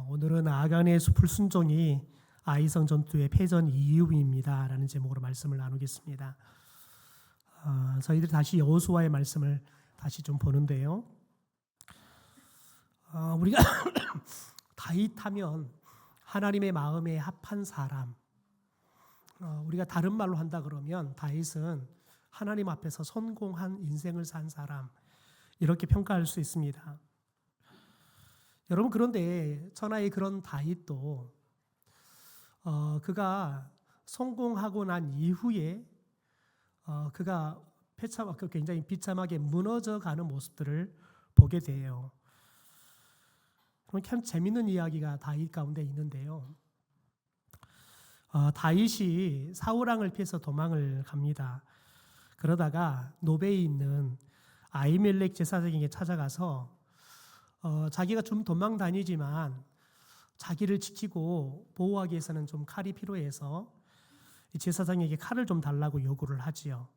오늘은 아간의 불순종이 아이성 전투의 패전 이유입니다 라는 제목으로 말씀을 나누겠습니다. 저희들이 다시 여호수아의 말씀을 다시 좀 보는데요. 우리가 다윗하면 하나님의 마음에 합한 사람, 우리가 다른 말로 한다 그러면 다윗은 하나님 앞에서 성공한 인생을 산 사람, 이렇게 평가할 수 있습니다. 여러분, 그런데 천하의 그런 다윗도 그가 성공하고 난 이후에 그가 굉장히 비참하게 무너져가는 모습들을 보게 돼요. 그럼 참 재밌는 이야기가 다윗 가운데 있는데요. 다윗이 사울 왕을 피해서 도망을 갑니다. 그러다가 노베에 있는 아히멜렉 제사장에게 찾아가서 자기가 좀 도망 다니지만 자기를 지키고 보호하기 위해서는 좀 칼이 필요해서 제사장에게 칼을 좀 달라고 요구를 하지요.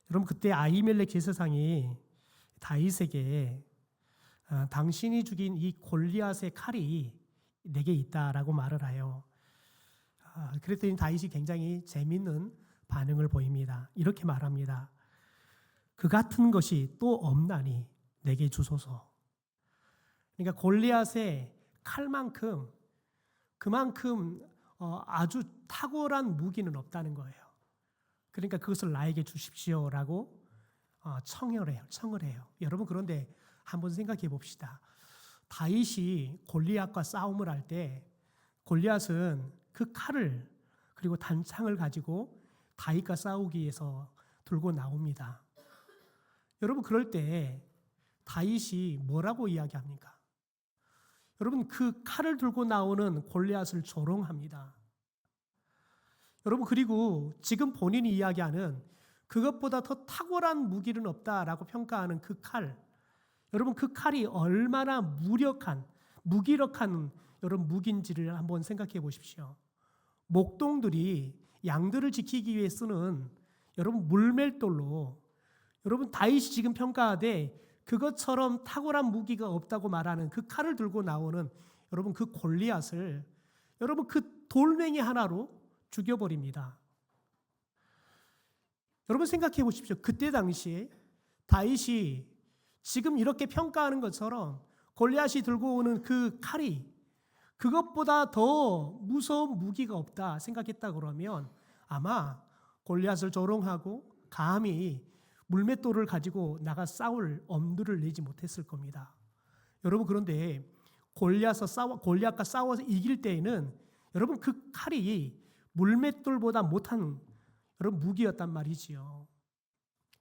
여러분, 그때 아히멜렉 제사장이 다윗에게 당신이 죽인 이 골리앗의 칼이 내게 있다라고 말을 해요. 그랬더니 다윗이 굉장히 재밌는 반응을 보입니다. 이렇게 말합니다. 그 같은 것이 또 없나니 내게 주소서. 그러니까 골리앗의 칼만큼 그만큼 아주 탁월한 무기는 없다는 거예요. 그러니까 그것을 나에게 주십시오라고 청을 해요. 여러분, 그런데 한번 생각해 봅시다. 다윗이 골리앗과 싸움을 할 때 골리앗은 그 칼을 그리고 단창을 가지고 다윗과 싸우기 위해서 들고 나옵니다. 여러분, 그럴 때 다윗이 뭐라고 이야기합니까? 여러분, 그 칼을 들고 나오는 골리앗을 조롱합니다. 여러분, 그리고 지금 본인이 이야기하는 그것보다 더 탁월한 무기는 없다라고 평가하는 그 칼, 여러분, 그 칼이 얼마나 무기력한 여러분 무기인지를 한번 생각해 보십시오. 목동들이 양들을 지키기 위해 쓰는 여러분 물맷돌로, 여러분 다윗이 지금 평가하되 그것처럼 탁월한 무기가 없다고 말하는 그 칼을 들고 나오는 여러분 그 골리앗을 여러분 그 돌멩이 하나로 죽여버립니다. 여러분, 생각해 보십시오. 그때 당시에 다윗이 지금 이렇게 평가하는 것처럼 골리앗이 들고 오는 그 칼이 그것보다 더 무서운 무기가 없다 생각했다 그러면 아마 골리앗을 조롱하고 감히 물맷돌을 가지고 나가 싸울 엄두를 내지 못했을 겁니다. 여러분, 그런데 골리앗과 싸워서 이길 때에는 여러분 그 칼이 물맷돌보다 못한 여러분 무기였단 말이지요.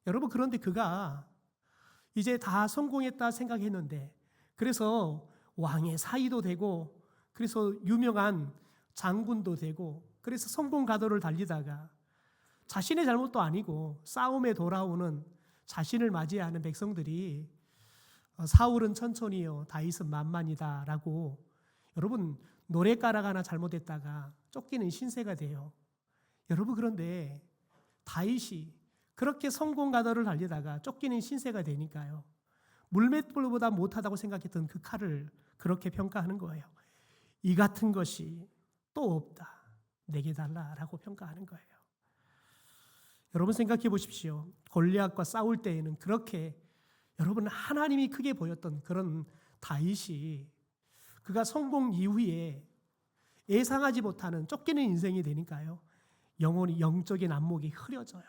여러분, 그런데 그가 이제 다 성공했다 생각했는데, 그래서 왕의 사위도 되고, 그래서 유명한 장군도 되고, 그래서 성공 가도를 달리다가 자신의 잘못도 아니고 싸움에 돌아오는 자신을 맞이하는 백성들이 사울은 천천히요 다윗은 만만이다 라고 여러분 노랫가락 하나 잘못했다가 쫓기는 신세가 돼요. 여러분, 그런데 다윗이 그렇게 성공 가도를 달리다가 쫓기는 신세가 되니까요, 물맷돌보다 못하다고 생각했던 그 칼을 그렇게 평가하는 거예요. 이 같은 것이 또 없다, 내게 달라라고 평가하는 거예요. 여러분, 생각해 보십시오. 골리앗과 싸울 때에는 그렇게 여러분 하나님이 크게 보였던 그런 다윗이 그가 성공 이후에 예상하지 못하는 쫓기는 인생이 되니까요, 영혼이 영적인 안목이 흐려져요.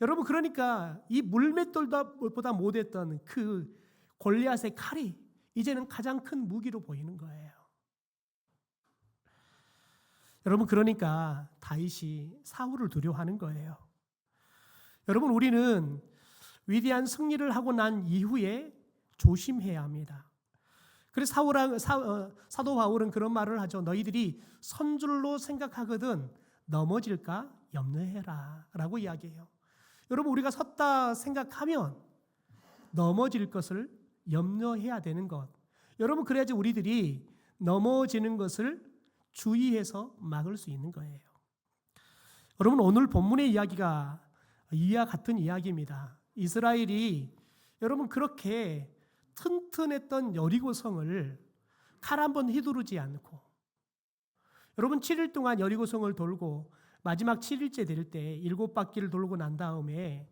여러분, 그러니까 이 물맷돌보다 못했던 그 골리앗의 칼이 이제는 가장 큰 무기로 보이는 거예요. 여러분, 그러니까 다윗이 사울을 두려워하는 거예요. 여러분, 우리는 위대한 승리를 하고 난 이후에 조심해야 합니다. 그래서 사도 바울은 그런 말을 하죠. 너희들이 선줄로 생각하거든 넘어질까 염려해라 라고 이야기해요. 여러분, 우리가 섰다 생각하면 넘어질 것을 염려해야 되는 것. 여러분, 그래야지 우리들이 넘어지는 것을 주의해서 막을 수 있는 거예요. 여러분, 오늘 본문의 이야기가 이와 같은 이야기입니다. 이스라엘이 여러분 그렇게 튼튼했던 여리고성을 칼 한 번 휘두르지 않고 여러분 7일 동안 여리고성을 돌고 마지막 7일째 될 때 7바퀴를 돌고 난 다음에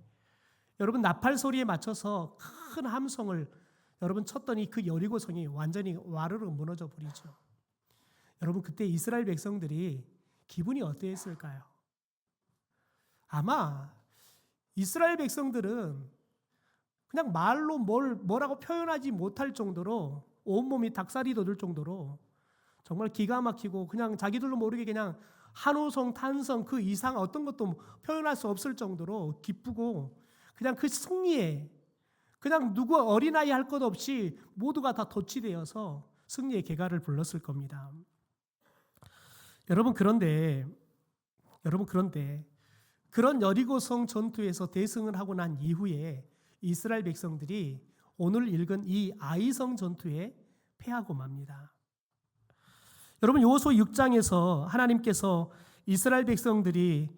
여러분 나팔 소리에 맞춰서 큰 함성을 여러분 쳤더니 그 여리고성이 완전히 와르르 무너져 버리죠. 여러분 그때 이스라엘 백성들이 기분이 어떠했을까요? 아마 이스라엘 백성들은 그냥 말로 뭐라고 표현하지 못할 정도로 온몸이 닭살이 돋을 정도로 정말 기가 막히고 그냥 자기들도 모르게 그냥 한호성, 탄성 그 이상 어떤 것도 표현할 수 없을 정도로 기쁘고 그냥 그 승리에 그냥 누구 어린아이 할 것 없이 모두가 다 도취되어서 승리의 개가를 불렀을 겁니다. 여러분 그런데 그런 여리고성 전투에서 대승을 하고 난 이후에 이스라엘 백성들이 오늘 읽은 이 아이성 전투에 패하고 맙니다. 여러분 여호수아 6장에서 하나님께서 이스라엘 백성들이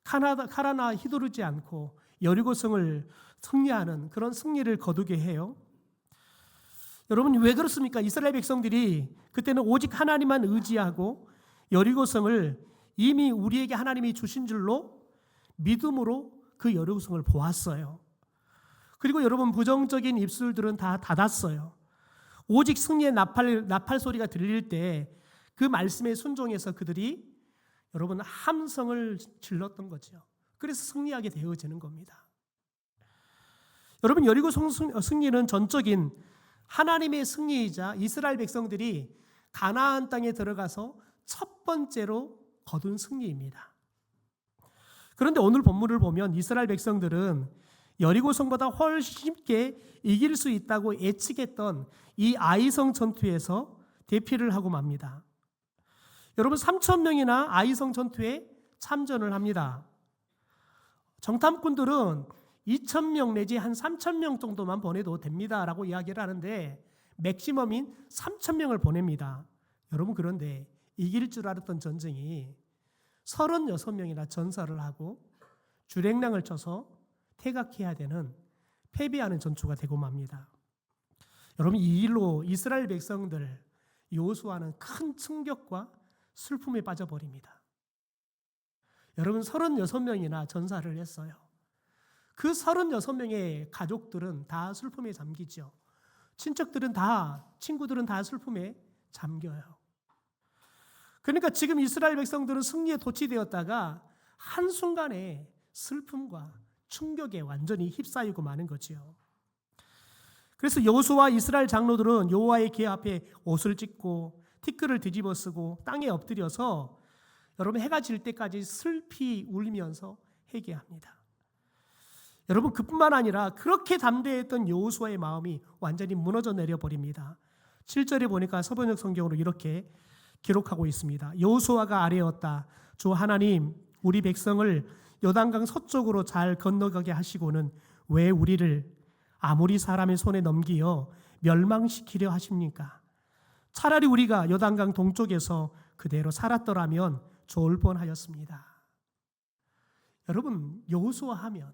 칼 하나 휘두르지 않고 여리고성을 승리하는 그런 승리를 거두게 해요. 여러분 왜 그렇습니까? 이스라엘 백성들이 그때는 오직 하나님만 의지하고 여리고성을 이미 우리에게 하나님이 주신 줄로 믿음으로 그 여리고성을 보았어요. 그리고 여러분 부정적인 입술들은 다 닫았어요. 오직 승리의 나팔 소리가 들릴 때 그 말씀에 순종해서 그들이 여러분 함성을 질렀던 거죠. 그래서 승리하게 되어지는 겁니다. 여러분 여리고성 승리는 전적인 하나님의 승리이자 이스라엘 백성들이 가나안 땅에 들어가서 첫 번째로 거둔 승리입니다. 그런데 오늘 본문을 보면 이스라엘 백성들은 여리고성보다 훨씬 쉽게 이길 수 있다고 예측했던 이 아이성 전투에서 대피를 하고 맙니다. 여러분 3,000명이나 아이성 전투에 참전을 합니다. 정탐꾼들은 2,000명 내지 한 3,000명 정도만 보내도 됩니다라고 이야기를 하는데 맥시멈인 3,000명을 보냅니다. 여러분 그런데 이길 줄 알았던 전쟁이 36명이나 전사를 하고 주랭랑을 쳐서 퇴각해야 되는 패배하는 전투가 되고 맙니다. 여러분 이 일로 이스라엘 백성들 여호수아는 큰 충격과 슬픔에 빠져버립니다. 여러분 36명이나 전사를 했어요. 그 36명의 가족들은 다 슬픔에 잠기죠. 친척들은 다, 친구들은 다 슬픔에 잠겨요. 그러니까 지금 이스라엘 백성들은 승리에 도취되었다가 한순간에 슬픔과 충격에 완전히 휩싸이고 마는 거지요. 그래서 여호수아와 이스라엘 장로들은 여호와의 궤 앞에 옷을 찢고 티끌을 뒤집어 쓰고 땅에 엎드려서 여러분 해가 질 때까지 슬피 울면서 회개합니다. 여러분 그뿐만 아니라 그렇게 담대했던 여호수아의 마음이 완전히 무너져 내려버립니다. 7절에 보니까 서번역 성경으로 이렇게 기록하고 있습니다. 여호수아가 아뢰었다. 주 하나님, 우리 백성을 요단강 서쪽으로 잘 건너가게 하시고는 왜 우리를 아무리 사람의 손에 넘기어 멸망시키려 하십니까? 차라리 우리가 요단강 동쪽에서 그대로 살았더라면 좋을 뻔하였습니다. 여러분 여호수아 하면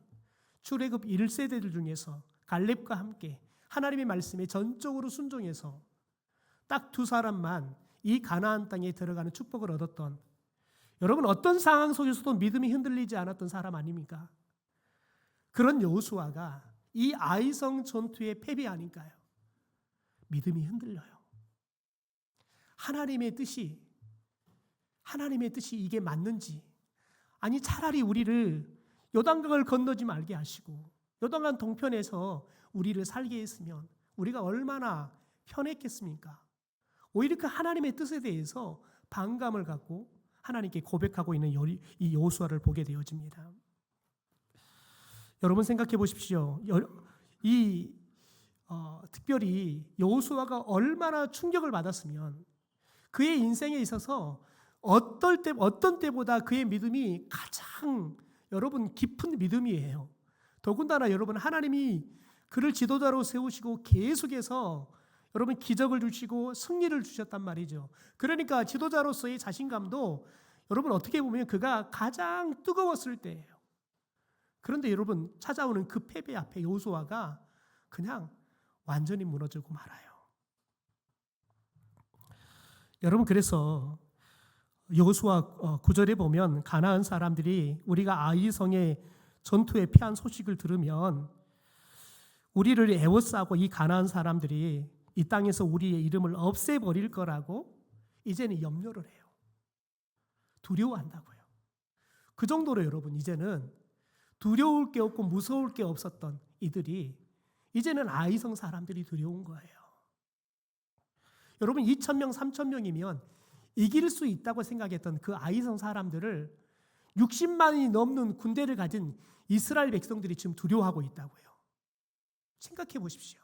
출애굽 1세대들 중에서 갈렙과 함께 하나님의 말씀에 전적으로 순종해서 딱 두 사람만 이 가나안 땅에 들어가는 축복을 얻었던, 여러분 어떤 상황 속에서도 믿음이 흔들리지 않았던 사람 아닙니까? 그런 여호수아가 이 아이성 전투에 패배하니까요 믿음이 흔들려요. 하나님의 뜻이 이게 맞는지, 아니 차라리 우리를 요단강을 건너지 말게 하시고 요단강 동편에서 우리를 살게 했으면 우리가 얼마나 편했겠습니까? 오히려 그 하나님의 뜻에 대해서 반감을 갖고 하나님께 고백하고 있는 이 여호수아를 보게 되어집니다. 여러분 생각해 보십시오. 특별히 여호수아가 얼마나 충격을 받았으면 그의 인생에 있어서 어떤 때보다 그의 믿음이 가장 여러분 깊은 믿음이에요. 더군다나 여러분 하나님이 그를 지도자로 세우시고 계속해서 여러분 기적을 주시고 승리를 주셨단 말이죠. 그러니까 지도자로서의 자신감도 여러분 어떻게 보면 그가 가장 뜨거웠을 때예요. 그런데 여러분 찾아오는 그 패배 앞에 여호수아가 그냥 완전히 무너지고 말아요. 여러분, 그래서 여호수아 9절에 보면 가나안 사람들이 우리가 아이성의 전투에 패한 소식을 들으면 우리를 애워싸고 이 가나안 사람들이 이 땅에서 우리의 이름을 없애버릴 거라고 이제는 염려를 해요. 두려워한다고요. 그 정도로 여러분, 이제는 두려울 게 없고 무서울 게 없었던 이들이 이제는 아이성 사람들이 두려운 거예요. 여러분, 2,000명, 3,000명이면 이길 수 있다고 생각했던 그 아이성 사람들을 60만이 넘는 군대를 가진 이스라엘 백성들이 지금 두려워하고 있다고요. 생각해 보십시오.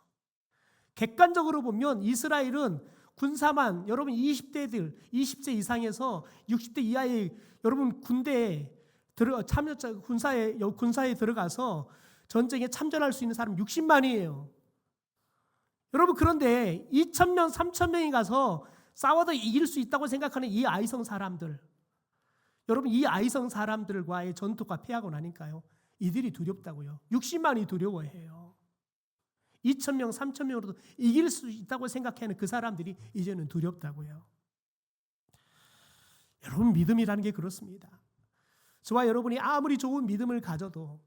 객관적으로 보면 이스라엘은 군사만 여러분 20대들, 20세 이상에서 60대 이하의 여러분 군대에 참여자 군사에 들어가서 전쟁에 참전할 수 있는 사람 60만이에요. 여러분, 그런데 2,000명, 3,000명이 가서 싸워도 이길 수 있다고 생각하는 이 아이성 사람들, 여러분, 이 아이성 사람들과의 전투가 패하고 나니까요, 이들이 두렵다고요. 60만이 두려워해요. 2,000명, 3,000명으로도 이길 수 있다고 생각하는 그 사람들이 이제는 두렵다고요. 여러분, 믿음이라는 게 그렇습니다. 저와 여러분이 아무리 좋은 믿음을 가져도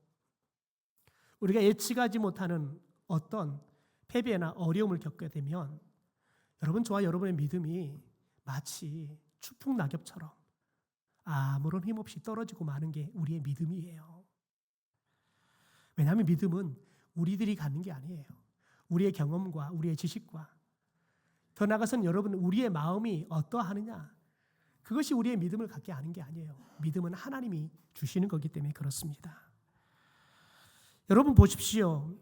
우리가 예측하지 못하는 어떤 패배나 어려움을 겪게 되면 여러분, 저와 여러분의 믿음이 마치 추풍 낙엽처럼 아무런 힘없이 떨어지고 마는 게 우리의 믿음이에요. 왜냐하면 믿음은 우리들이 갖는 게 아니에요. 우리의 경험과 우리의 지식과 더 나아가서는 여러분, 우리의 마음이 어떠하느냐, 그것이 우리의 믿음을 갖게 하는 게 아니에요. 믿음은 하나님이 주시는 거기 때문에 그렇습니다. 여러분 보십시오.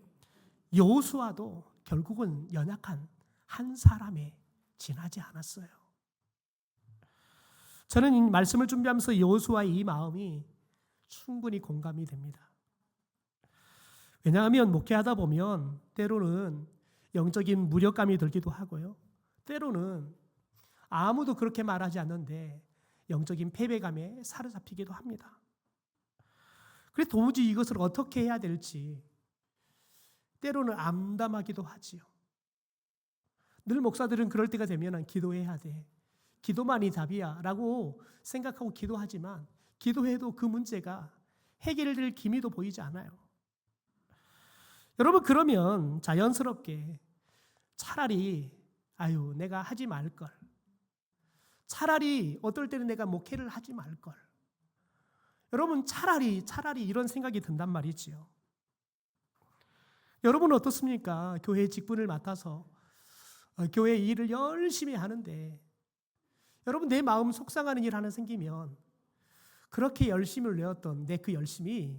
여호수아도 결국은 연약한 한 사람에 지나지 않았어요. 저는 이 말씀을 준비하면서 여호수아의 이 마음이 충분히 공감이 됩니다. 왜냐하면 목회하다 보면 때로는 영적인 무력감이 들기도 하고요. 때로는 아무도 그렇게 말하지 않는데 영적인 패배감에 사로잡히기도 합니다. 그래서 도무지 이것을 어떻게 해야 될지 때로는 암담하기도 하지요. 늘 목사들은 그럴 때가 되면 기도해야 돼, 기도만이 답이야 라고 생각하고 기도하지만 기도해도 그 문제가 해결될 기미도 보이지 않아요. 여러분, 그러면 자연스럽게 차라리 내가 하지 말걸, 차라리 어떨 때는 내가 목회를 하지 말걸, 여러분 차라리 이런 생각이 든단 말이지요. 여러분 어떻습니까? 교회 직분을 맡아서 교회 일을 열심히 하는데 여러분, 내 마음 속상하는 일 하나 생기면 그렇게 열심을 내었던 내 그 열심이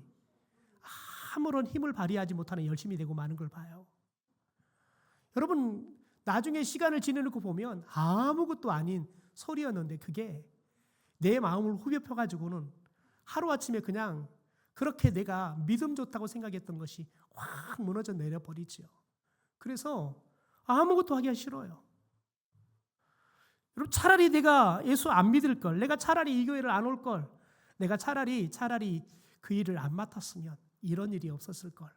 아무런 힘을 발휘하지 못하는 열심이 되고 마는 걸 봐요. 여러분, 나중에 시간을 지내놓고 보면 아무것도 아닌 소리였는데 그게 내 마음을 후벼 가지고는 하루아침에 그냥 그렇게 내가 믿음 좋다고 생각했던 것이 확 무너져 내려버리죠. 그래서 아무것도 하기가 싫어요. 여러분, 차라리 내가 예수 안 믿을 걸, 내가 차라리 이 교회를 안 올 걸, 내가 차라리 그 일을 안 맡았으면 이런 일이 없었을 걸.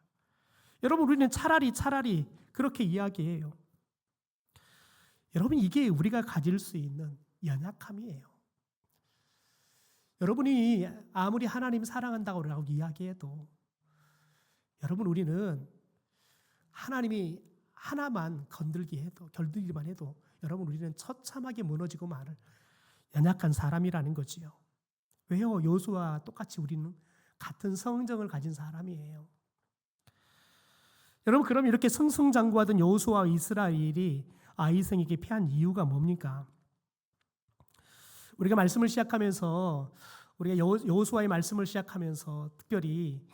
여러분, 우리는 차라리 그렇게 이야기해요. 여러분, 이게 우리가 가질 수 있는 연약함이에요. 여러분이 아무리 하나님 사랑한다고 이야기해도 여러분, 우리는 하나님이 하나만 건들기만 해도 여러분, 우리는 처참하게 무너지고 마는 연약한 사람이라는 거지요. 왜요? 여호수아와 똑같이 우리는 같은 성정을 가진 사람이에요. 여러분, 그럼 이렇게 승승장구하던 여호수아와 이스라엘이 아이성에게 패한 이유가 뭡니까? 우리가 말씀을 시작하면서 우리가 여호수아의 말씀을 시작하면서 특별히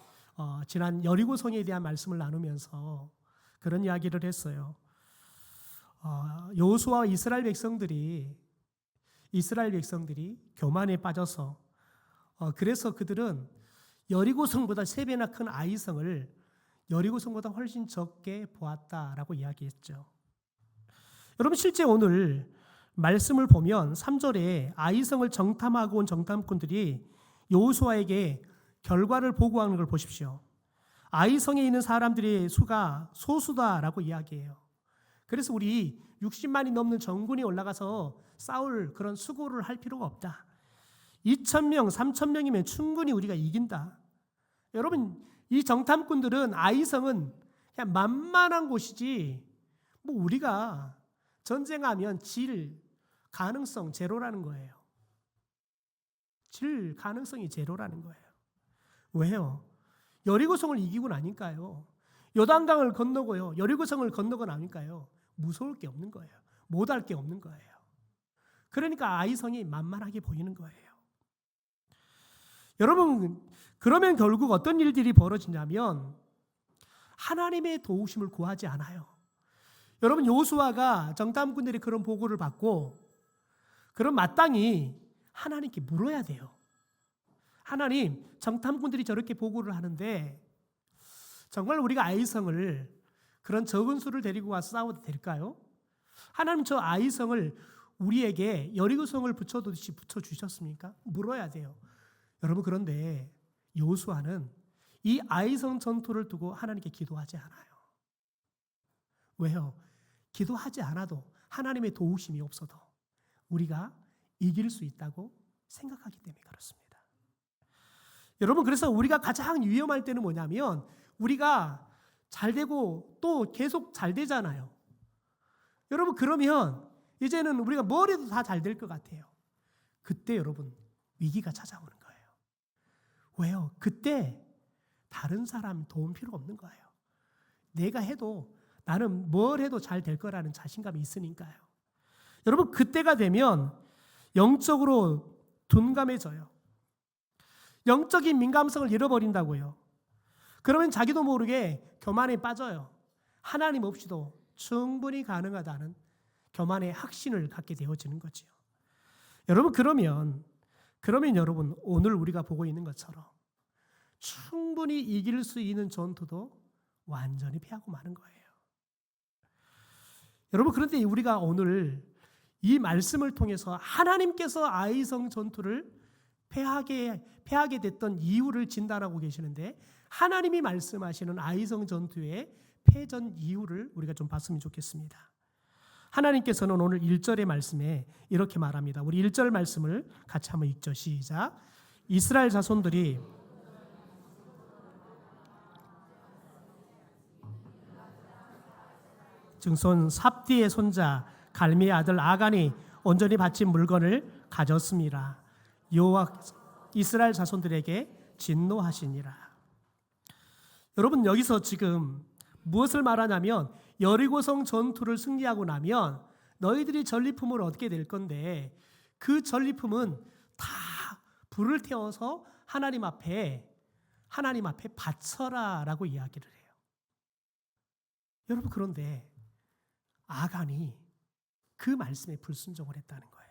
지난 여리고성에 대한 말씀을 나누면서 그런 이야기를 했어요. 여호수아와 이스라엘 백성들이 교만에 빠져서 그래서 그들은 여리고성보다 3배나 큰 아이성을 여리고성보다 훨씬 적게 보았다라고 이야기했죠. 여러분, 실제 오늘 말씀을 보면 3절에 아이성을 정탐하고 온 정탐꾼들이 여호수아에게 결과를 보고하는 걸 보십시오. 아이성에 있는 사람들의 수가 소수다라고 이야기해요. 그래서 우리 60만이 넘는 정군이 올라가서 싸울 그런 수고를 할 필요가 없다. 2,000명, 3,000명이면 충분히 우리가 이긴다. 여러분, 이 정탐꾼들은 아이성은 그냥 만만한 곳이지 뭐 우리가 전쟁하면 질 가능성 제로라는 거예요. 질 가능성이 제로라는 거예요. 왜요? 여리고성을 이기고 나니까요. 요단강을 건너고요. 여리고성을 건너고 나니까요. 무서울 게 없는 거예요. 못할 게 없는 거예요. 그러니까 아이성이 만만하게 보이는 거예요. 여러분, 그러면 결국 어떤 일들이 벌어지냐면 하나님의 도우심을 구하지 않아요. 여러분, 여호수아가 정탐꾼들이 그런 보고를 받고 그럼 마땅히 하나님께 물어야 돼요. 하나님, 정탐꾼들이 저렇게 보고를 하는데 정말 우리가 아이성을 그런 적은 수를 데리고 와서 싸워도 될까요? 하나님, 저 아이성을 우리에게 여리고성을 붙여두듯이 붙여주셨습니까? 물어야 돼요. 여러분, 그런데 여호수아는 이 아이성 전투를 두고 하나님께 기도하지 않아요. 왜요? 기도하지 않아도 하나님의 도우심이 없어도 우리가 이길 수 있다고 생각하기 때문에 그렇습니다. 여러분, 그래서 우리가 가장 위험할 때는 뭐냐면 우리가 잘 되고 또 계속 잘 되잖아요. 여러분, 그러면 이제는 우리가 뭘 해도 다 잘 될 것 같아요. 그때 여러분 위기가 찾아오는 거예요. 왜요? 그때 다른 사람 도움 필요 없는 거예요. 내가 해도 나는 뭘 해도 잘 될 거라는 자신감이 있으니까요. 여러분, 그때가 되면 영적으로 둔감해져요. 영적인 민감성을 잃어버린다고요. 그러면 자기도 모르게 교만에 빠져요. 하나님 없이도 충분히 가능하다는 교만의 확신을 갖게 되어지는 거지요. 여러분, 그러면 여러분 오늘 우리가 보고 있는 것처럼 충분히 이길 수 있는 전투도 완전히 패하고 마는 거예요. 여러분, 그런데 우리가 오늘 이 말씀을 통해서 하나님께서 아이성 전투를 패하게 됐던 이유를 진단하고 계시는데 하나님이 말씀하시는 아이성 전투의 패전 이유를 우리가 좀 봤으면 좋겠습니다. 하나님께서는 오늘 1절의 말씀에 이렇게 말합니다. 우리 1절 말씀을 같이 한번 읽죠. 시작. 이스라엘 자손들이 증손 삽디의 손자 갈미의 아들 아간이 온전히 바친 물건을 가졌습니다. 여호와께서 이스라엘 자손들에게 진노하시니라. 여러분, 여기서 지금 무엇을 말하냐면 여리고성 전투를 승리하고 나면 너희들이 전리품을 얻게 될 건데 그 전리품은 다 불을 태워서 하나님 앞에 바쳐라라고 이야기를 해요. 여러분, 그런데 아간이 그 말씀에 불순종을 했다는 거예요.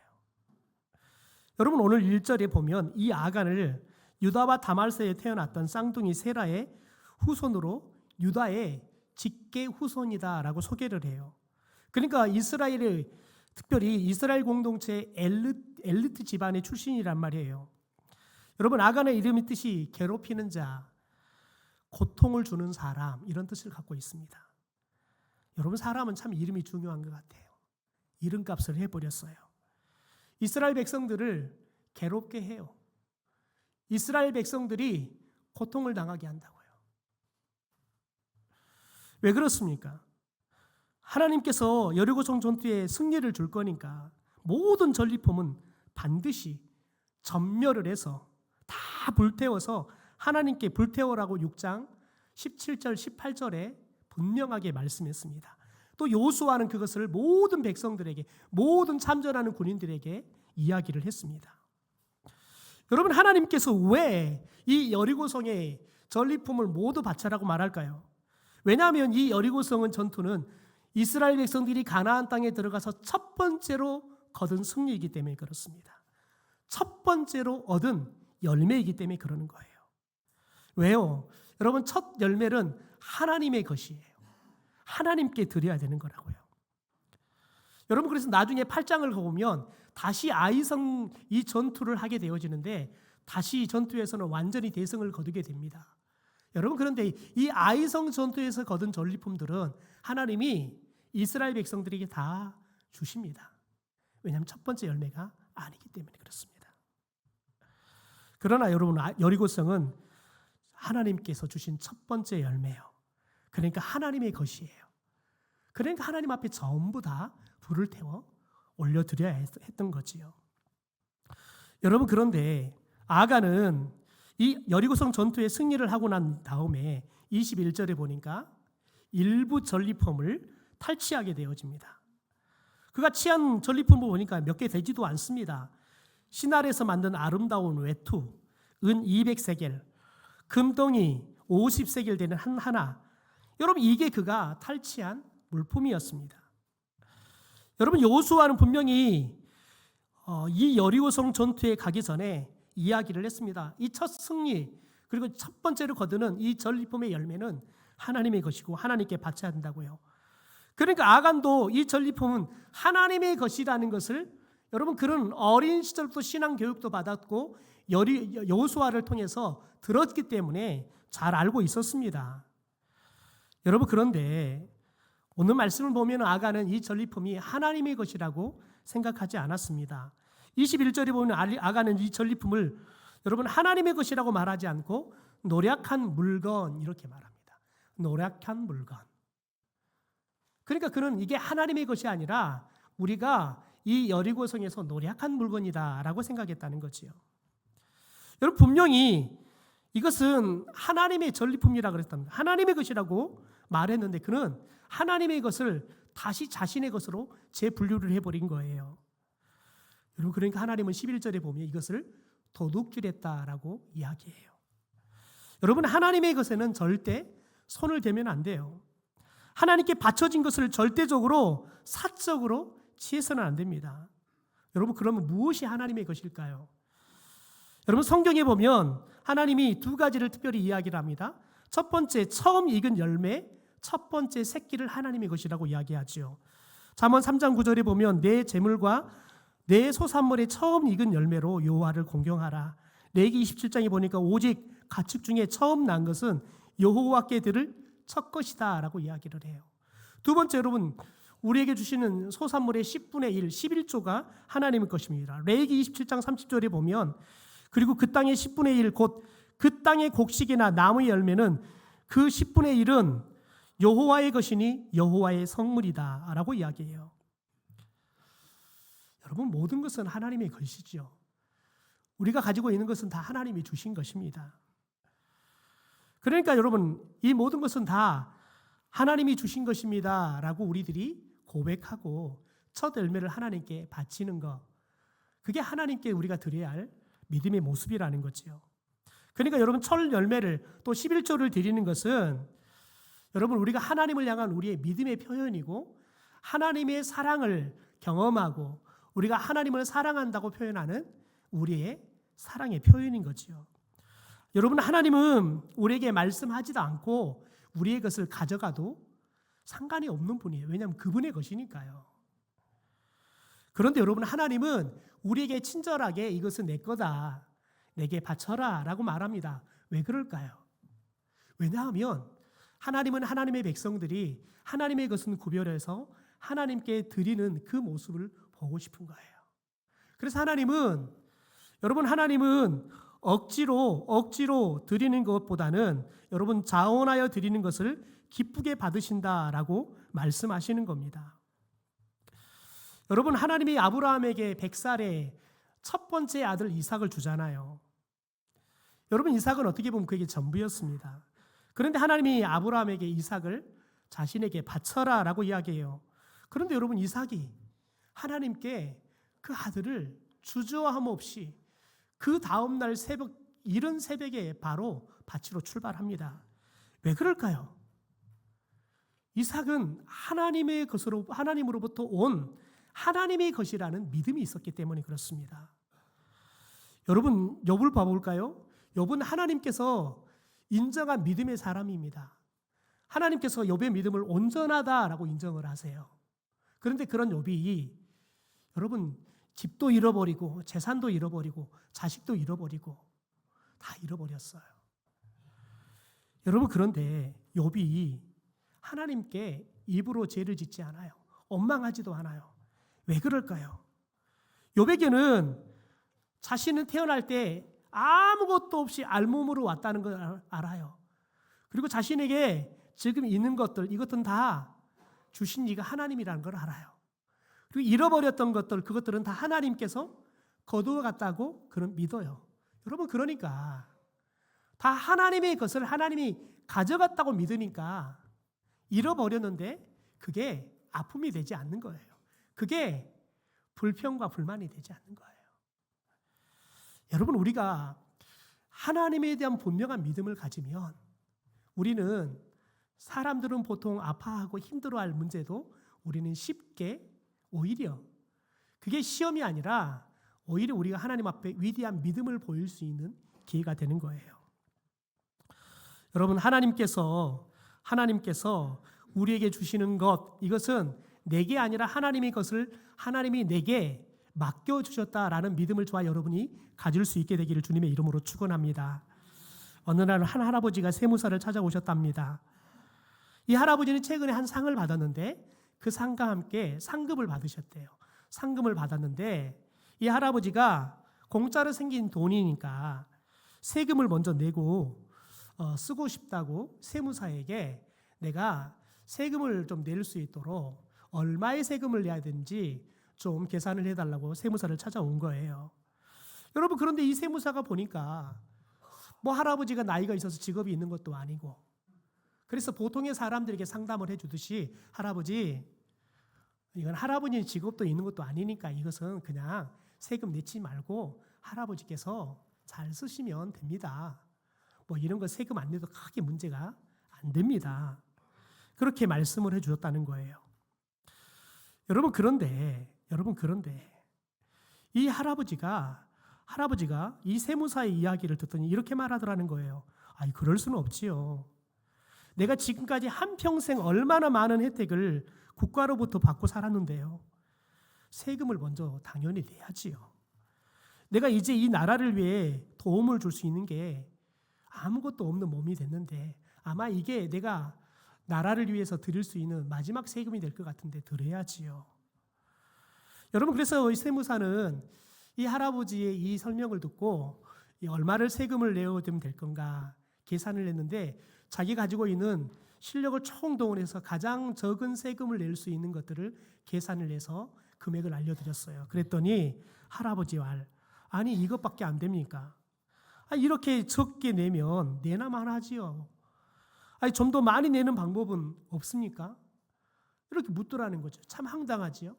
여러분, 오늘 1절에 보면 이 아간을 유다와 다말세에 태어났던 쌍둥이 세라의 후손으로 유다의 직계 후손이다라고 소개를 해요. 그러니까 이스라엘의 특별히 이스라엘 공동체의 엘리트 집안의 출신이란 말이에요. 여러분, 아간의 이름의 뜻이 괴롭히는 자, 고통을 주는 사람 이런 뜻을 갖고 있습니다. 여러분, 사람은 참 이름이 중요한 것 같아요. 이름값을 해버렸어요. 이스라엘 백성들을 괴롭게 해요. 이스라엘 백성들이 고통을 당하게 한다고요. 왜 그렇습니까? 하나님께서 여리고성 전투에 승리를 줄 거니까 모든 전리품은 반드시 전멸을 해서 다 불태워서 하나님께 불태워라고 6장 17절 18절에 분명하게 말씀했습니다. 또 여호수아는 그것을 모든 백성들에게, 모든 참전하는 군인들에게 이야기를 했습니다. 여러분, 하나님께서 왜 이 여리고성의 전리품을 모두 바쳐라고 말할까요? 왜냐하면 이 여리고성은 전투는 이스라엘 백성들이 가나안 땅에 들어가서 첫 번째로 거둔 승리이기 때문에 그렇습니다. 첫 번째로 얻은 열매이기 때문에 그러는 거예요. 왜요? 여러분, 첫 열매는 하나님의 것이에요. 하나님께 드려야 되는 거라고요. 여러분, 그래서 나중에 8장을 보면 다시 아이성 이 전투를 하게 되어지는데 다시 전투에서는 완전히 대승을 거두게 됩니다. 여러분, 그런데 이 아이성 전투에서 거둔 전리품들은 하나님이 이스라엘 백성들에게 다 주십니다. 왜냐하면 첫 번째 열매가 아니기 때문에 그렇습니다. 그러나 여러분, 여리고성은 하나님께서 주신 첫 번째 열매예요. 그러니까 하나님의 것이에요. 그러니까 하나님 앞에 전부 다 불을 태워 올려드려야 했던 거지요. 여러분, 그런데 아간은 이 여리고성 전투에 승리를 하고 난 다음에 21절에 보니까 일부 전리품을 탈취하게 되어집니다. 그가 취한 전리품을 보니까 몇 개 되지도 않습니다. 시날에서 만든 아름다운 외투, 은 200세겔, 금덩이 50세겔 되는 하나. 여러분, 이게 그가 탈취한 물품이었습니다. 여러분, 여호수아는 분명히 이 여리고성 전투에 가기 전에 이야기를 했습니다. 이 첫 승리, 그리고 첫 번째로 거두는 이 전리품의 열매는 하나님의 것이고 하나님께 바쳐야 한다고요. 그러니까 아간도 이 전리품은 하나님의 것이라는 것을, 여러분, 그런 어린 시절부터 신앙 교육도 받았고 여호수아를 통해서 들었기 때문에 잘 알고 있었습니다. 여러분, 그런데 오늘 말씀을 보면 아간은 이 전리품이 하나님의 것이라고 생각하지 않았습니다. 21절에 보면 아간은 이 전리품을 여러분 하나님의 것이라고 말하지 않고 노략한 물건 이렇게 말합니다. 노략한 물건. 그러니까 그는 이게 하나님의 것이 아니라 우리가 이 여리고성에서 노략한 물건이다라고 생각했다는 거지요. 여러분, 분명히 이것은 하나님의 전리품이라고 그랬답니다. 하나님의 것이라고 말했는데 그는 하나님의 것을 다시 자신의 것으로 재분류를 해버린 거예요. 여러분, 그러니까 하나님은 11절에 보면 이것을 도둑질했다라고 이야기해요. 여러분, 하나님의 것에는 절대 손을 대면 안 돼요. 하나님께 바쳐진 것을 절대적으로 사적으로 취해서는 안 됩니다. 여러분, 그러면 무엇이 하나님의 것일까요? 여러분, 성경에 보면 하나님이 두 가지를 특별히 이야기를 합니다. 첫 번째, 처음 익은 열매, 첫 번째 새끼를 하나님의 것이라고 이야기하죠. 잠언 3장 9절에 보면 내 재물과 내 소산물의 처음 익은 열매로 여호와를 공경하라. 레위기 27장에 보니까 오직 가축 중에 처음 난 것은 여호와께 드릴 첫 것이다 라고 이야기를 해요. 두 번째, 여러분, 우리에게 주시는 소산물의 10분의 1, 11조가 하나님의 것입니다. 레위기 27장 30절에 보면 그리고 그 땅의 10분의 1, 곧 그 땅의 곡식이나 나무의 열매는 그 10분의 1은 여호와의 것이니 여호와의 성물이다 라고 이야기해요. 여러분, 모든 것은 하나님의 것이죠. 우리가 가지고 있는 것은 다 하나님이 주신 것입니다. 그러니까 여러분, 이 모든 것은 다 하나님이 주신 것입니다 라고 우리들이 고백하고 첫 열매를 하나님께 바치는 것, 그게 하나님께 우리가 드려야 할 믿음의 모습이라는 거죠. 그러니까 여러분, 첫 열매를 또 11조를 드리는 것은 여러분, 우리가 하나님을 향한 우리의 믿음의 표현이고 하나님의 사랑을 경험하고 우리가 하나님을 사랑한다고 표현하는 우리의 사랑의 표현인 거죠. 여러분, 하나님은 우리에게 말씀하지도 않고 우리의 것을 가져가도 상관이 없는 분이에요. 왜냐하면 그분의 것이니까요. 그런데 여러분, 하나님은 우리에게 친절하게 이것은 내 거다, 내게 바쳐라 라고 말합니다. 왜 그럴까요? 왜냐하면 하나님은 하나님의 백성들이 하나님의 것은 구별해서 하나님께 드리는 그 모습을 보고 싶은 거예요. 그래서 하나님은, 여러분, 하나님은 억지로 드리는 것보다는 여러분 자원하여 드리는 것을 기쁘게 받으신다라고 말씀하시는 겁니다. 여러분, 하나님이 아브라함에게 100살에 첫 번째 아들 이삭을 주잖아요. 여러분, 이삭은 어떻게 보면 그에게 전부였습니다. 그런데 하나님이 아브라함에게 이삭을 자신에게 바쳐라 라고 이야기해요. 그런데 여러분, 이삭이 하나님께 그 아들을 주저함 없이 그 다음날 이른 새벽에 바로 밭으로 출발합니다. 왜 그럴까요? 이삭은 하나님의 것으로, 하나님으로부터 온 하나님의 것이라는 믿음이 있었기 때문에 그렇습니다. 여러분, 욥을 봐볼까요? 욥은 하나님께서 인정한 믿음의 사람입니다. 하나님께서 욥의 믿음을 온전하다라고 인정을 하세요. 그런데 그런 욥이 여러분, 집도 잃어버리고 재산도 잃어버리고 자식도 잃어버리고 다 잃어버렸어요. 여러분, 그런데 욥이 하나님께 입으로 죄를 짓지 않아요. 원망하지도 않아요. 왜 그럴까요? 욥에게는 자신은 태어날 때 아무것도 없이 알몸으로 왔다는 걸 알아요. 그리고 자신에게 지금 있는 것들, 이것들은 다 주신 이가 하나님이라는 걸 알아요. 그리고 잃어버렸던 것들, 그것들은 다 하나님께서 거두어갔다고 그는 믿어요. 여러분, 그러니까 다 하나님의 것을 하나님이 가져갔다고 믿으니까 잃어버렸는데 그게 아픔이 되지 않는 거예요. 그게 불평과 불만이 되지 않는 거예요. 여러분, 우리가 하나님에 대한 분명한 믿음을 가지면 우리는 사람들은 보통 아파하고 힘들어할 문제도 우리는 쉽게 오히려 그게 시험이 아니라 오히려 우리가 하나님 앞에 위대한 믿음을 보일 수 있는 기회가 되는 거예요. 여러분, 하나님께서 우리에게 주시는 것, 이것은 내게 아니라 하나님의 것을 하나님이 내게 맡겨주셨다라는 믿음을 저와 여러분이 가질 수 있게 되기를 주님의 이름으로 축원합니다. 어느 날 한 할아버지가 세무사를 찾아오셨답니다. 이 할아버지는 최근에 한 상을 받았는데 그 상과 함께 상급을 받으셨대요. 상금을 받았는데 이 할아버지가 공짜로 생긴 돈이니까 세금을 먼저 내고 쓰고 싶다고 세무사에게 내가 세금을 좀 낼 수 있도록 얼마의 세금을 내야 되는지 좀 계산을 해달라고 세무사를 찾아온 거예요. 여러분, 그런데 이 세무사가 보니까 뭐 할아버지가 나이가 있어서 직업이 있는 것도 아니고, 그래서 보통의 사람들에게 상담을 해주듯이 할아버지, 이건 할아버지 직업도 있는 것도 아니니까 이것은 그냥 세금 내지 말고 할아버지께서 잘 쓰시면 됩니다. 뭐 이런 거 세금 안 내도 크게 문제가 안 됩니다. 그렇게 말씀을 해주셨다는 거예요. 여러분, 그런데 이 할아버지가 이 세무사의 이야기를 듣더니 이렇게 말하더라는 거예요. 아니, 그럴 수는 없지요. 내가 지금까지 한평생 얼마나 많은 혜택을 국가로부터 받고 살았는데요. 세금을 먼저 당연히 내야지요. 내가 이제 이 나라를 위해 도움을 줄 수 있는 게 아무것도 없는 몸이 됐는데 아마 이게 내가 나라를 위해서 드릴 수 있는 마지막 세금이 될 것 같은데 드려야지요. 여러분, 그래서 이 세무사는 이 할아버지의 이 설명을 듣고 얼마를 세금을 내어주면 될 건가 계산을 했는데 자기가 가지고 있는 실력을 총동원해서 가장 적은 세금을 낼 수 있는 것들을 계산을 해서 금액을 알려드렸어요. 그랬더니 할아버지 말, 아니 이것밖에 안 됩니까? 이렇게 적게 내면 내나만 하지요. 아니 좀 더 많이 내는 방법은 없습니까? 이렇게 묻더라는 거죠. 참 황당하지요.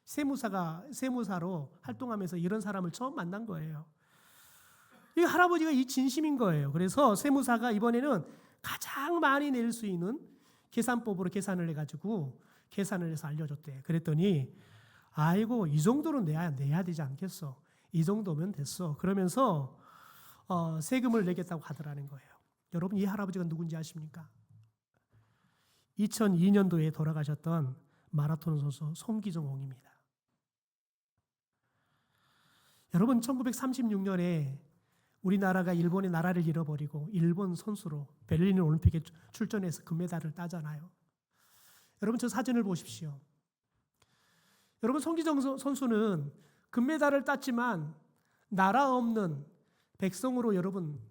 세무사로 활동하면서 이런 사람을 처음 만난 거예요. 이 할아버지가 이 진심인 거예요. 그래서 세무사가 이번에는 가장 많이 낼 수 있는 계산법으로 계산을 해가지고 계산을 해서 알려줬대. 그랬더니 아이고 이 정도는 내야 되지 않겠어. 이 정도면 됐어. 그러면서 세금을 내겠다고 하더라는 거예요. 여러분, 이 할아버지가 누군지 아십니까? 2002년도에 돌아가셨던 마라톤 선수 송기정홍입니다. 여러분, 1936년에 우리나라가 일본의 나라를 잃어버리고 일본 선수로 베를린 올림픽에 출전해서 금메달을 따잖아요. 여러분, 저 사진을 보십시오. 여러분, 송기정 선수는 금메달을 땄지만 나라 없는 백성으로 여러분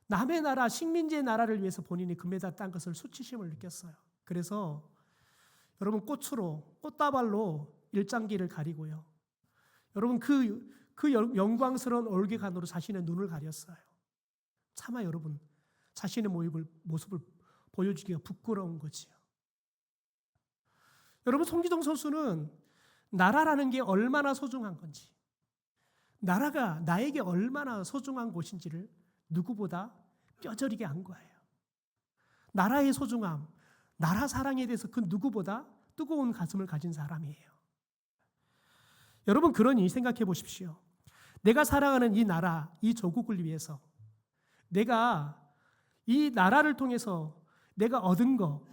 남의 나라, 식민지의 나라를 위해서 본인이 금메달 딴 것을 수치심을 느꼈어요. 그래서 여러분 꽃다발로 일장기를 가리고요. 여러분 그 영광스러운 얼개간으로 자신의 눈을 가렸어요. 차마 여러분 자신의 모습을 보여주기가 부끄러운 거지요. 여러분, 송기정 선수는 나라라는 게 얼마나 소중한 건지, 나라가 나에게 얼마나 소중한 곳인지를 누구보다 뼈저리게 안 거예요. 나라의 소중함, 나라 사랑에 대해서 그 누구보다 뜨거운 가슴을 가진 사람이에요. 여러분, 그러니 생각해 보십시오. 내가 사랑하는 이 나라, 이 조국을 위해서 내가 이 나라를 통해서 내가 얻은 것,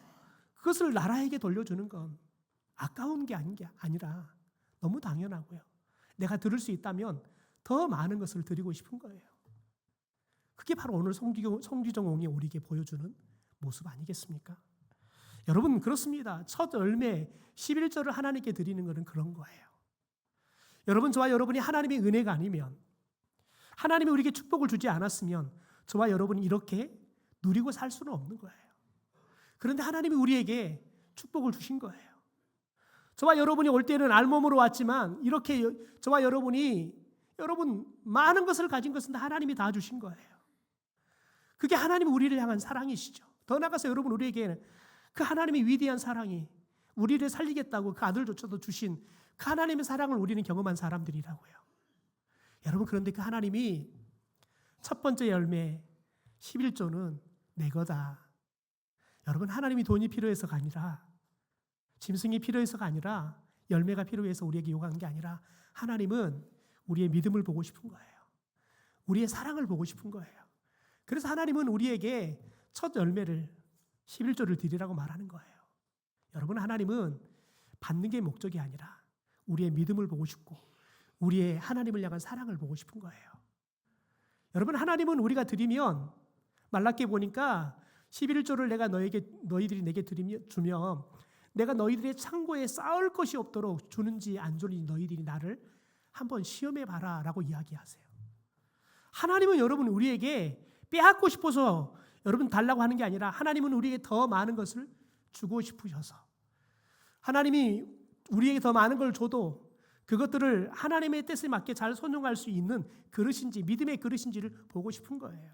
그것을 나라에게 돌려주는 건 아까운 게 아니라 너무 당연하고요. 내가 들을 수 있다면 더 많은 것을 드리고 싶은 거예요. 그게 바로 오늘 송기정홍이 우리에게 보여주는 모습 아니겠습니까? 여러분 그렇습니다. 첫 열매 11절을 하나님께 드리는 것은 그런 거예요. 여러분, 저와 여러분이 하나님의 은혜가 아니면, 하나님이 우리에게 축복을 주지 않았으면 저와 여러분이 이렇게 누리고 살 수는 없는 거예요. 그런데 하나님이 우리에게 축복을 주신 거예요. 저와 여러분이 올 때는 알몸으로 왔지만 이렇게 저와 여러분이 많은 것을 가진 것은 하나님이 다 주신 거예요. 그게 하나님이 우리를 향한 사랑이시죠. 더 나아가서 여러분, 우리에게는 그 하나님의 위대한 사랑이 우리를 살리겠다고 그 아들조차도 주신 그 하나님의 사랑을 우리는 경험한 사람들이라고요. 여러분, 그런데 그 하나님이 첫 번째 열매 11조는 내 거다. 여러분, 하나님이 돈이 필요해서가 아니라, 짐승이 필요해서가 아니라, 열매가 필요해서 우리에게 요구한 게 아니라, 하나님은 우리의 믿음을 보고 싶은 거예요. 우리의 사랑을 보고 싶은 거예요. 그래서 하나님은 우리에게 첫 열매를 11조를 드리라고 말하는 거예요. 여러분, 하나님은 받는 게 목적이 아니라 우리의 믿음을 보고 싶고 우리의 하나님을 향한 사랑을 보고 싶은 거예요. 여러분, 하나님은 우리가 드리면, 말라기 보니까 11조를 너희들이 내게 주면 내가 너희들의 창고에 쌓을 것이 없도록 주는지 안 주는지 너희들이 나를 한번 시험해 봐라 라고 이야기하세요. 하나님은 여러분 우리에게 빼앗고 싶어서 여러분 달라고 하는 게 아니라, 하나님은 우리에게 더 많은 것을 주고 싶으셔서, 하나님이 우리에게 더 많은 걸 줘도 그것들을 하나님의 뜻에 맞게 잘 순종할 수 있는 그릇인지, 믿음의 그릇인지를 보고 싶은 거예요.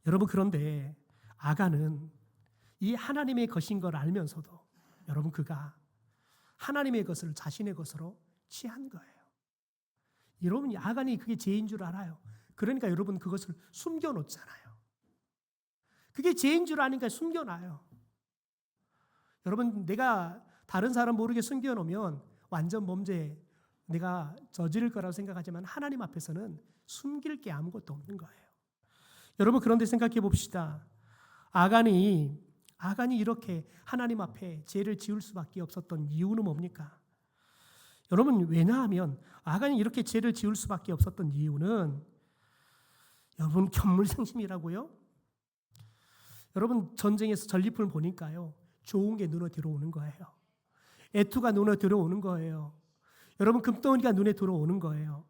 여러분, 그런데 아간은 이 하나님의 것인 걸 알면서도 여러분, 그가 하나님의 것을 자신의 것으로 취한 거예요. 여러분, 아간이 그게 죄인 줄 알아요. 그러니까 여러분 그것을 숨겨놓잖아요. 그게 죄인 줄 아니까 숨겨놔요. 여러분, 내가 다른 사람 모르게 숨겨놓으면 완전 범죄, 내가 저지를 거라고 생각하지만 하나님 앞에서는 숨길 게 아무것도 없는 거예요. 여러분, 그런데 생각해 봅시다. 아간이 이렇게 하나님 앞에 죄를 지을 수밖에 없었던 이유는 뭡니까? 여러분, 왜냐하면 아간이 이렇게 죄를 지을 수밖에 없었던 이유는, 여러분, 견물생심이라고요? 여러분, 전쟁에서 전리품을 보니까요, 좋은 게 눈에 들어오는 거예요. 애투가 눈에 들어오는 거예요. 여러분, 금덩어리가 눈에 들어오는 거예요.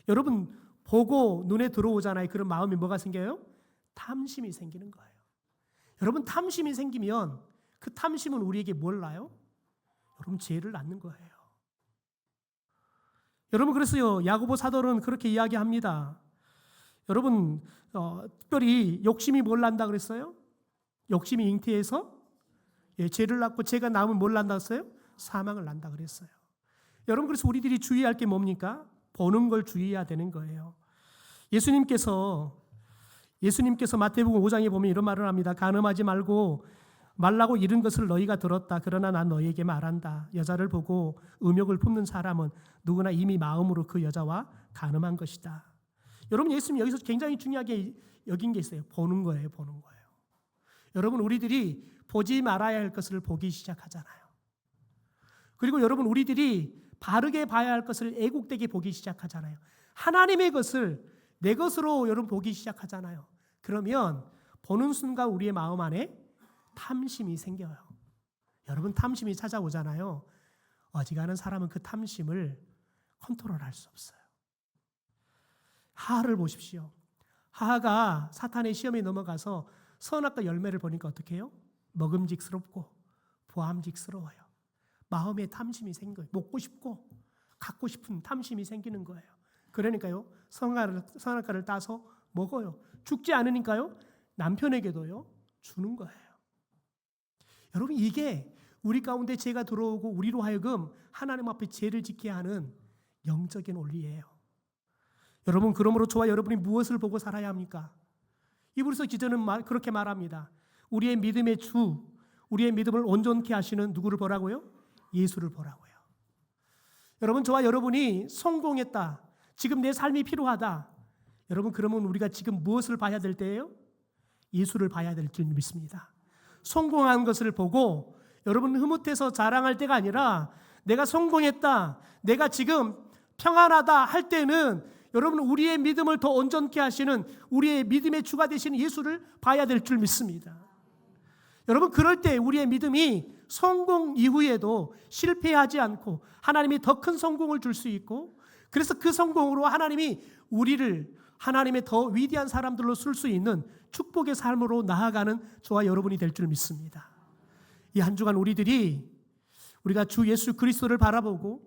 여러분, 보고 눈에 들어오잖아요. 그런 마음이 뭐가 생겨요? 탐심이 생기는 거예요. 여러분, 탐심이 생기면 그 탐심은 우리에게 뭘 낳아요? 여러분, 죄를 낳는 거예요. 여러분, 그래서요, 야고보 사도는 그렇게 이야기합니다. 여러분, 특별히 욕심이 뭘 낳는다 그랬어요? 욕심이 잉태해서 죄를 낳고, 죄가 낳으면 뭘 낳는다 그랬어요? 사망을 낳는다 그랬어요. 여러분, 그래서 우리들이 주의할 게 뭡니까? 보는 걸 주의해야 되는 거예요. 예수님께서 마태복음 5장에 보면 이런 말을 합니다. 간음하지 말라고 이른 것을 너희가 들었다. 그러나 난 너희에게 말한다. 여자를 보고 음욕을 품는 사람은 누구나 이미 마음으로 그 여자와 간음한 것이다. 여러분, 예수님 여기서 굉장히 중요하게 여긴 게 있어요. 보는 거예요. 보는 거예요. 여러분, 우리들이 보지 말아야 할 것을 보기 시작하잖아요. 그리고 여러분, 우리들이 바르게 봐야 할 것을 애국되게 보기 시작하잖아요. 하나님의 것을 내 것으로 여러분 보기 시작하잖아요. 그러면 보는 순간 우리의 마음 안에 탐심이 생겨요. 여러분, 탐심이 찾아오잖아요. 어지간한 사람은 그 탐심을 컨트롤할 수 없어요. 하하를 보십시오. 하하가 사탄의 시험에 넘어가서 선악과 열매를 보니까 어떻게 해요? 먹음직스럽고 보암직스러워요. 마음에 탐심이 생긴 거예요. 먹고 싶고 갖고 싶은 탐심이 생기는 거예요. 그러니까요, 선악과를 따서 먹어요. 죽지 않으니까요, 남편에게도요 주는 거예요. 여러분, 이게 우리 가운데 죄가 들어오고 우리로 하여금 하나님 앞에 죄를 짓게 하는 영적인 원리예요. 여러분, 그러므로 저와 여러분이 무엇을 보고 살아야 합니까? 이브리서 기자는 그렇게 말합니다. 우리의 믿음의 주, 우리의 믿음을 온전케 하시는 누구를 보라고요? 예수를 보라고요. 여러분, 저와 여러분이 성공했다, 지금 내 삶이 필요하다, 여러분, 그러면 우리가 지금 무엇을 봐야 될 때예요? 예수를 봐야 될 줄 믿습니다. 성공한 것을 보고 여러분 흐뭇해서 자랑할 때가 아니라, 내가 성공했다, 내가 지금 평안하다 할 때는 여러분 우리의 믿음을 더 온전케 하시는 우리의 믿음의 주가 되시는 예수를 봐야 될 줄 믿습니다. 여러분 그럴 때 우리의 믿음이 성공 이후에도 실패하지 않고 하나님이 더 큰 성공을 줄 수 있고, 그래서 그 성공으로 하나님이 우리를 하나님의 더 위대한 사람들로 쓸 수 있는 축복의 삶으로 나아가는 저와 여러분이 될 줄 믿습니다. 이 한 주간 우리가 주 예수 그리스도를 바라보고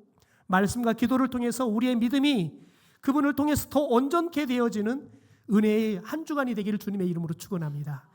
말씀과 기도를 통해서 우리의 믿음이 그분을 통해서 더 온전케 되어지는 은혜의 한 주간이 되기를 주님의 이름으로 축원합니다.